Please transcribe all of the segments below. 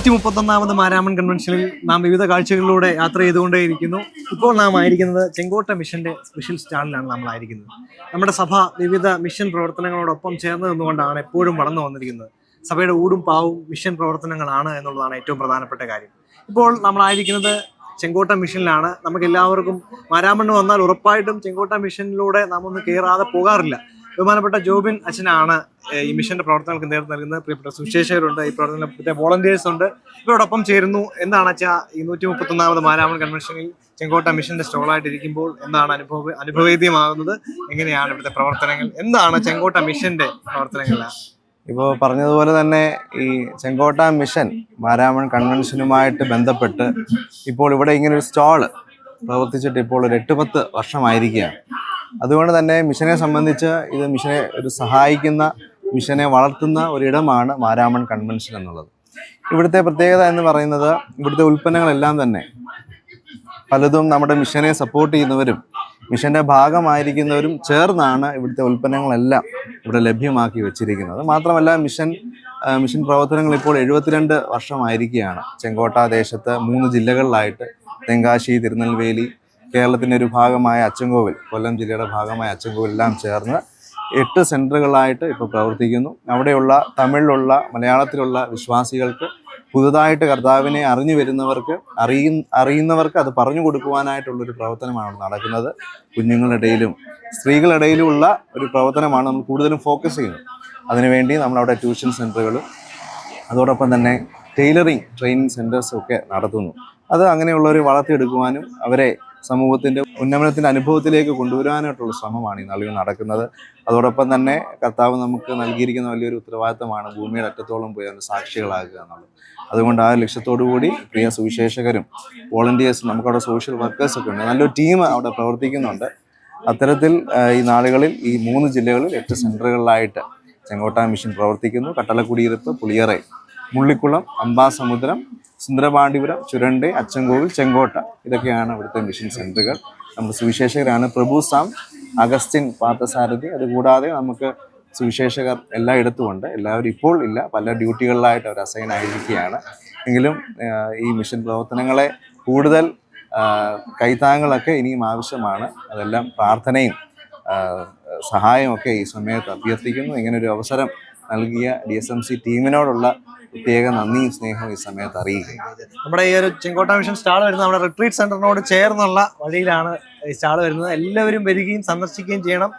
131ാമത് മാരാമൺ കൺവെൻഷനിൽ നാം വിവിധ കാഴ്ചകളിലൂടെ യാത്ര ചെയ്തുകൊണ്ടേയിരിക്കുന്നു. ഇപ്പോൾ നാം ആയിരിക്കുന്നത് ചെങ്കോട്ട മിഷന്റെ സ്പെഷ്യൽ സ്റ്റാളിലാണ് നമ്മളായിരിക്കുന്നത്. നമ്മുടെ സഭ വിവിധ മിഷൻ പ്രവർത്തനങ്ങളോടൊപ്പം ചേർന്ന് നിന്നുകൊണ്ടാണ് എപ്പോഴും വളർന്നു വന്നിരിക്കുന്നത്. സഭയുടെ ഊടും പാവും മിഷൻ പ്രവർത്തനങ്ങളാണ് എന്നുള്ളതാണ് ഏറ്റവും പ്രധാനപ്പെട്ട കാര്യം. ഇപ്പോൾ നമ്മളായിരിക്കുന്നത് ചെങ്കോട്ട മിഷനിലാണ്. നമുക്ക് എല്ലാവർക്കും മാരാമണ്ണ് വന്നാൽ ഉറപ്പായിട്ടും ചെങ്കോട്ട മിഷനിലൂടെ നാം ഒന്ന് കയറാതെ പോകാറില്ല. ബഹുമാനപ്പെട്ട ജോബിൻ അച്ഛനാണ് ഈ മിഷന്റെ പ്രവർത്തനങ്ങൾക്ക് നേതൃത്വം നൽകുന്നത്. പ്രിയപ്പെട്ട സുവിശേഷകരുണ്ട്, ഈ പ്രവർത്തനത്തെ വോളണ്ടിയേഴ്സ് ഉണ്ട്, ഇവരോടൊപ്പം ചേരുന്നു. എന്താണ് അച്ഛാ ഈ 131ാമത് മാരാമൺ കൺവെൻഷനിൽ ചെങ്കോട്ട മിഷന്റെ സ്റ്റോളായിട്ടിരിക്കുമ്പോൾ എന്താണ് അനുഭവേദ്യമാകുന്നത്? എങ്ങനെയാണ് ഇവിടുത്തെ പ്രവർത്തനങ്ങൾ? എന്താണ് ചെങ്കോട്ട മിഷന്റെ പ്രവർത്തനങ്ങൾ? ഇപ്പോൾ പറഞ്ഞതുപോലെ തന്നെ ഈ ചെങ്കോട്ട മിഷൻ മാരാമൺ കൺവെൻഷനുമായിട്ട് ബന്ധപ്പെട്ട് ഇപ്പോൾ ഇവിടെ ഇങ്ങനൊരു സ്റ്റോള് പ്രവർത്തിച്ചിട്ട് ഇപ്പോൾ ഒരു 8-10 വർഷമായിരിക്കുകയാണ്. അതുകൊണ്ട് തന്നെ മിഷനെ സംബന്ധിച്ച് ഇത് മിഷനെ ഒരു സഹായിക്കുന്ന, മിഷനെ വളർത്തുന്ന ഒരിടമാണ് മാരാമൺ കൺവെൻഷൻ എന്നുള്ളത്. ഇവിടുത്തെ പ്രത്യേകത എന്ന് പറയുന്നത് ഇവിടുത്തെ ഉൽപ്പന്നങ്ങളെല്ലാം തന്നെ പലതും നമ്മുടെ മിഷനെ സപ്പോർട്ട് ചെയ്യുന്നവരും മിഷന്റെ ഭാഗമായിരിക്കുന്നവരും ചേർന്നാണ് ഇവിടുത്തെ ഉൽപ്പന്നങ്ങളെല്ലാം ഇവിടെ ലഭ്യമാക്കി വെച്ചിരിക്കുന്നത്. മാത്രമല്ല മിഷൻ പ്രവർത്തനങ്ങൾ ഇപ്പോൾ 72 വർഷമായിരിക്കുകയാണ്. ചെങ്കോട്ട ദേശത്ത് 3 ജില്ലകളിലായിട്ട് തെങ്കാശി, തിരുനെൽവേലി, കേരളത്തിൻ്റെ ഒരു ഭാഗമായ അച്ചൻകോവിൽ, കൊല്ലം ജില്ലയുടെ ഭാഗമായ അച്ചൻകോവിൽ എല്ലാം ചേർന്ന് 8 സെൻറ്ററുകളായിട്ട് ഇപ്പോൾ പ്രവർത്തിക്കുന്നു. അവിടെയുള്ള തമിഴിലുള്ള, മലയാളത്തിലുള്ള വിശ്വാസികൾക്ക് പുതുതായിട്ട് കർത്താവിനെ അറിഞ്ഞു വരുന്നവർക്ക്, അറിയുന്നവർക്ക് അത് പറഞ്ഞു കൊടുക്കുവാനായിട്ടുള്ളൊരു പ്രവർത്തനമാണ് നടക്കുന്നത്. കുഞ്ഞുങ്ങളുടെ ഇടയിലും സ്ത്രീകളുടെ ഇടയിലുമുള്ള ഒരു പ്രവർത്തനമാണ് നമ്മൾ കൂടുതലും ഫോക്കസ് ചെയ്യുന്നത്. അതിനുവേണ്ടി നമ്മളവിടെ ട്യൂഷൻ സെൻറ്ററുകളും അതോടൊപ്പം തന്നെ ടൈലറിങ് ട്രെയിനിങ് സെൻറ്റേഴ്സും ഒക്കെ നടത്തുന്നു. അത് അങ്ങനെയുള്ളവരെ വളർത്തിയെടുക്കുവാനും അവരെ സമൂഹത്തിൻ്റെ ഉന്നമനത്തിൻ്റെ അനുഭവത്തിലേക്ക് കൊണ്ടുവരാനായിട്ടുള്ള ശ്രമമാണ് ഈ നാളുകൾ നടക്കുന്നത്. അതോടൊപ്പം തന്നെ കർത്താവ് നമുക്ക് നൽകിയിരിക്കുന്ന വലിയൊരു ഉത്തരവാദിത്തമാണ് ഭൂമിയുടെ അറ്റത്തോളം പോയി അതിന് സാക്ഷികളാകുക എന്നുള്ളത്. അതുകൊണ്ട് ആ ലക്ഷ്യത്തോടു കൂടി പ്രിയ സുവിശേഷകരും വോളണ്ടിയേഴ്സും, നമുക്കവിടെ സോഷ്യൽ വർക്കേഴ്സൊക്കെ ഉണ്ട്, നല്ലൊരു ടീം അവിടെ പ്രവർത്തിക്കുന്നുണ്ട്. അത്തരത്തിൽ ഈ നാളുകളിൽ ഈ 3 ജില്ലകളിൽ 8 സെൻറ്ററുകളിലായിട്ട് ചെങ്കോട്ട മിഷൻ പ്രവർത്തിക്കുന്നു. കട്ടളക്കുടിയിരുപ്പ്, പുളിയറ, മുള്ളിക്കുളം, അമ്പാസമുദ്രം, സുന്ദരപാണ്ഡിപുരം, ചുരണ്ടെ, അച്ചൻകോവിൽ, ചെങ്കോട്ട, ഇതൊക്കെയാണ് ഇവിടുത്തെ മിഷൻ സെൻറ്ററുകൾ. നമ്മുടെ സുവിശേഷകരാണ് പ്രഭു സാം, അഗസ്റ്റിൻ പാർത്ഥസാരഥി. അതുകൂടാതെ നമുക്ക് സുവിശേഷകർ എല്ലായിടത്തും ഉണ്ട്. എല്ലാവരും ഇപ്പോൾ ഇല്ല, പല ഡ്യൂട്ടികളിലായിട്ട് അവർ അസൈൻ ആയിരിക്കുകയാണ്. എങ്കിലും ഈ മിഷൻ പ്രവർത്തനങ്ങളെ കൂടുതൽ കൈത്താങ്ങുകളൊക്കെ ഇനിയും ആവശ്യമാണ്. അതെല്ലാം പ്രാർത്ഥനയും സഹായമൊക്കെ ഈ സമയത്ത് അഭ്യർത്ഥിക്കുന്നു. ഇങ്ങനൊരു അവസരം നൽകിയ DSMC ടീമിനോടുള്ള പ്രത്യേക നന്ദിയും സ്നേഹവും ഈ സമയത്ത് അറിയിക്കുക. നമ്മുടെ ഈ ഒരു ചെങ്കോട്ട മിഷൻ സ്റ്റാൾ വരുന്നത് നമ്മുടെ റിട്രീറ്റ് സെന്ററിനോട് ചേർന്നുള്ള വഴിയിലാണ് ഈ സ്റ്റാൾ വരുന്നത്. എല്ലാവരും വരികയും സന്ദർശിക്കുകയും ചെയ്യണം.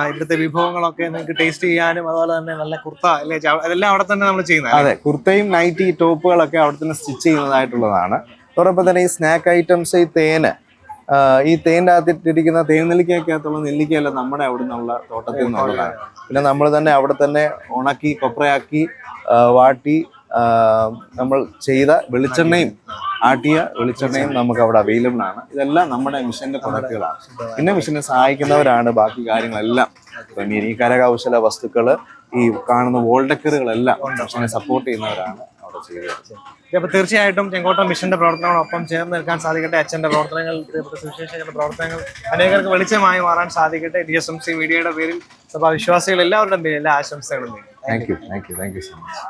ഇവിടുത്തെ വിഭവങ്ങളൊക്കെ നിങ്ങൾക്ക് ടേസ്റ്റ് ചെയ്യാനും അതുപോലെ തന്നെ നല്ല കുർത്ത അല്ലേ, അതെല്ലാം അവിടെ തന്നെ നമ്മൾ ചെയ്യുന്നത്. അതെ, കുർത്തയും നൈറ്റി ടോപ്പുകളൊക്കെ അവിടെ തന്നെ സ്റ്റിച്ച് ചെയ്യുന്നതായിട്ടുള്ളതാണ്. അതോടൊപ്പം തന്നെ ഈ സ്നാക്ക് ഐറ്റംസ്, ഈ തേൻ്റെ അകത്തിട്ടിരിക്കുന്ന തേൻ നെല്ലിക്കകത്തുള്ള നെല്ലിക്കയെല്ലാം നമ്മുടെ അവിടെ നിന്നുള്ള തോട്ടത്തിൽ നിന്നുള്ളതാണ്. പിന്നെ നമ്മൾ തന്നെ അവിടെ തന്നെ ഉണക്കി കൊപ്രയാക്കി വാട്ടി നമ്മൾ ചെയ്ത വെളിച്ചെണ്ണയും, ആട്ടിയ വെളിച്ചെണ്ണയും നമുക്ക് അവിടെ അവൈലബിൾ ആണ്. ഇതെല്ലാം നമ്മുടെ മിഷന്റെ പ്രൊഡക്റ്റുകളാണ്. പിന്നെ മിഷനെ സഹായിക്കുന്നവരാണ് ബാക്കി കാര്യങ്ങളെല്ലാം. ഇപ്പം ഈ കരകൗശല വസ്തുക്കൾ, ഈ കാണുന്ന വോൾഡക്കറുകളെല്ലാം മിഷനെ സപ്പോർട്ട് ചെയ്യുന്നവരാണ് അവിടെ ചെയ്തത്. അപ്പോൾ തീർച്ചയായിട്ടും ചെങ്കോട്ട മിഷന്റെ പ്രവർത്തനങ്ങളൊപ്പം ചേർന്ന് നിൽക്കാൻ സാധിക്കട്ടെ. അച്ഛൻ്റെ പ്രവർത്തനങ്ങൾ, സുവിശേഷകരുടെ പ്രവർത്തനങ്ങൾ അനേകർക്ക് വെളിച്ചമായി മാറാൻ സാധിക്കട്ടെ. DSMC മീഡിയയുടെ പേരിൽ സഭാ വിശ്വാസികൾ എല്ലാവരുടെയും പേരിൽ എല്ലാ ആശംസകളും. Thank you so much.